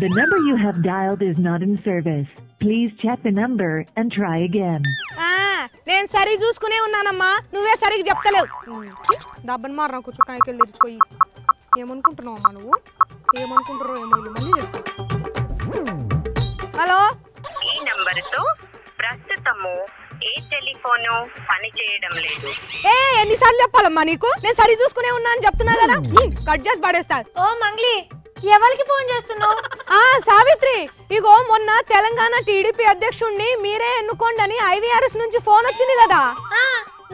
The number you have dialed is not in service. Please check the number and try again. నేను సరి చూసుకునే ఉన్నానమ్మా, నువ్వే సరిగ్గా చెప్తలేవు. దబ్బన్ మార్ నాకు చుక్కాయకి తెచ్చుకోయి. ఏమనుకుంటున్నావు అమ్మా నువ్వు? ఏమనుకుంటారో ఏమో మళ్ళీ చేస్తా. హలో, ఈ నంబరుతో ప్రస్తుతము ఏ టెలిఫోను పని చేయడం లేదు. ఎన్నిసార్లు చెప్పాలమ్మా నీకు? నేను సరి చూసుకునే ఉన్నా అని చెప్తున్నా కదా, కట్ చేసి పడేస్తా. ఓ మంగ్లీ, ఎవరికి ఫోన్ చేస్తున్నావు? సావిత్రి, ఇగో మొన్న తెలంగాణ టీడీపీ అధ్యక్షుడిని మీరే ఎన్నుకోండి అని IVRS నుంచి ఫోన్ వచ్చింది కదా.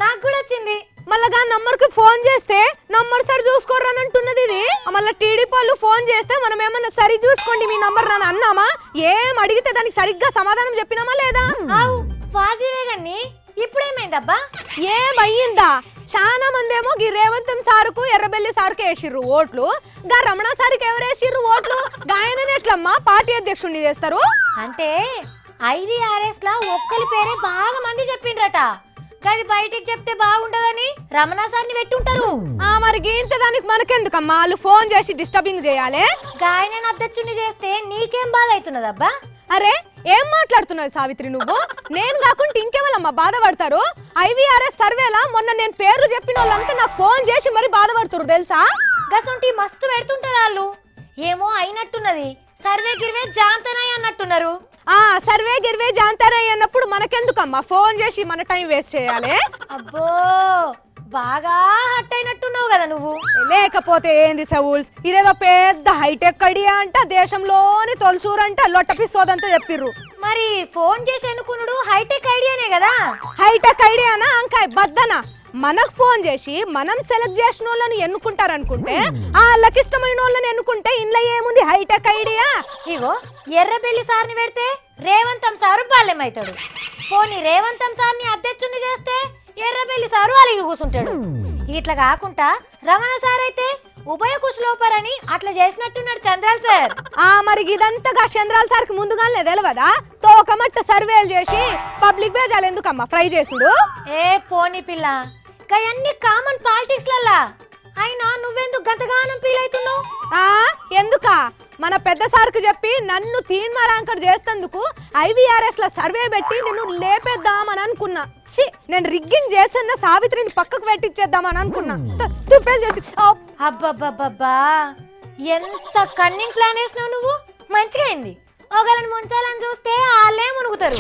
నాకు కూడా వచ్చింది. మళ్ళా నంబర్ కి ఫోన్ చేస్తే నంబర్ సరి చూసుకోరని అంటున్నది ఇది. మళ్ళీ టీడీపీ వాళ్ళు ఫోన్ చేస్తే మనం ఏమన్నా సరి చూసుకోండి మీ నంబర్ అని అన్నామా? ఏం అడిగితే దానికి సరిగ్గా సమాధానం చెప్పినామా లేదా? వాజివే గాని ఇప్పుడేమైందబ్బా? ఏమయ్యిందా? చాలా మంది ఏమో గి రేవంతం సారుకు ఎర్రబెల్లి సారుకు వేసిర్రు ఓట్లు, గా రమణ సారుకి ఎవరేసిర్రు ఓట్లు? గాయనని ఎట్లమ్మా పార్టీ అధ్యక్షుడిని చేస్తారు? అంటే IVRS లా ఒక్కరి పేరే బాగా మంది చెప్పిండ్రట. గది బయటికి చెప్తే బాగుంటదని రమణ సార్ని పెట్టుంటారు. మరి ఇంత దానికి మనకెందుకమ్మా? వాళ్ళు ఫోన్ చేసి డిస్టర్బింగ్ చేయాలి. గాయన అధ్యక్షుడిని చేస్తే నీకేం బాధ అవుతున్నదబ్బా? అరే ఏం మాట్లాడుతున్నావు సావిత్రి నువ్వు? నేను కాకుండా ఇంకెవరమ్మా బాధపడతారు? IVRS సర్వేలా మొన్న నేను పేర్లు చెప్పిన వాళ్ళంతా నాకు ఫోన్ చేసి మరి బాధపడుతున్నారు తెలుసా? గసొంటి మస్తు పెడుతుంటారు వాళ్ళు. ఏమో అయినట్టున్నది, సర్వే గిర్వే జాంతనాయి అన్నట్టున్నారు. సర్వే గిర్వే జాంతనాయి అన్నప్పుడు మనకెందుకమ్మా ఫోన్ చేసి మన టైం వేస్ట్ చేయాలి? అబ్బో, బాగా హట్ అయినట్టున్నావు కదా నువ్వు. లేకపోతే ఏంది సౌల్స్, ఇదేదో పెద్ద హైటెక్ ఐడియా అంట, దేశంలోని తొలసూరంట, లొట్టపిస్తోదంతా చెప్పిర్రు. మరి ఫోన్ చేసి ఎన్నుకున్నాడు హైటెక్ ఐడియానే కదా? హైటెక్ ఐడియానా అంకాయ్ బద్దనా? మనకు ఫోన్ చేసి మనం సెలెక్ట్ చేసిన వాళ్ళని ఎన్నుకుంటారనుకుంటే వాళ్ళకి ఇష్టమైన వాళ్ళని ఎన్నుకుంటే ఇంట్లో ఏముంది హైటెక్ ఐడియా? ఇగో ఎర్రబెల్లి సార్ని పెడితే రేవంతం సారు బాల్యమవుతాడు. పోనీ రేవంతం సార్ని అధ్యక్షుని చేస్తే ఎర్రబెల్లి సారు అలిగి కూర్చుంటాడు. ఇట్లా కాకుండా రమణ సార్ అయితే ఉభయ కుశలోపరని అట్లా చేసినట్టున్నాడు చంద్రాల్ సార్. మరి ఇదంతగా చంద్రాల్ సార్కి ముందుగానే తెలియదా? తోకమట్ట సర్వేలు చేసి పబ్లిక్ వేజాలు ఎందుకమ్మా ఫ్రై చేసుడు? పోనీ పిల్ల, గయన్ని కామన్ పాలిటిక్స్ లల్లా. అయినా నువ్వెందుకు గంతగానం ఫీల్ అవుతున్నావు? ఎందుకా? మన పెద్ద సార్కు చెప్పి నన్ను తీన్మారాంకర్ చేస్తేందుకు IVRS లో సర్వే పెట్టి నిన్ను లేపేద్దామని అనుకున్నా. నేను రిగ్గింగ్ చేసిన సావిత్రిని పక్కకు పెట్టించేద్దామని అనుకున్నా. అబ్బబ్బబ్బబ్బా, ఎంత కన్నింగ్ ప్లాన్ వేసినావు నువ్వు. మంచిగా అయింది. ఒకళ్ళని ముంచాలని చూస్తే వాళ్ళే మునుగుతారు.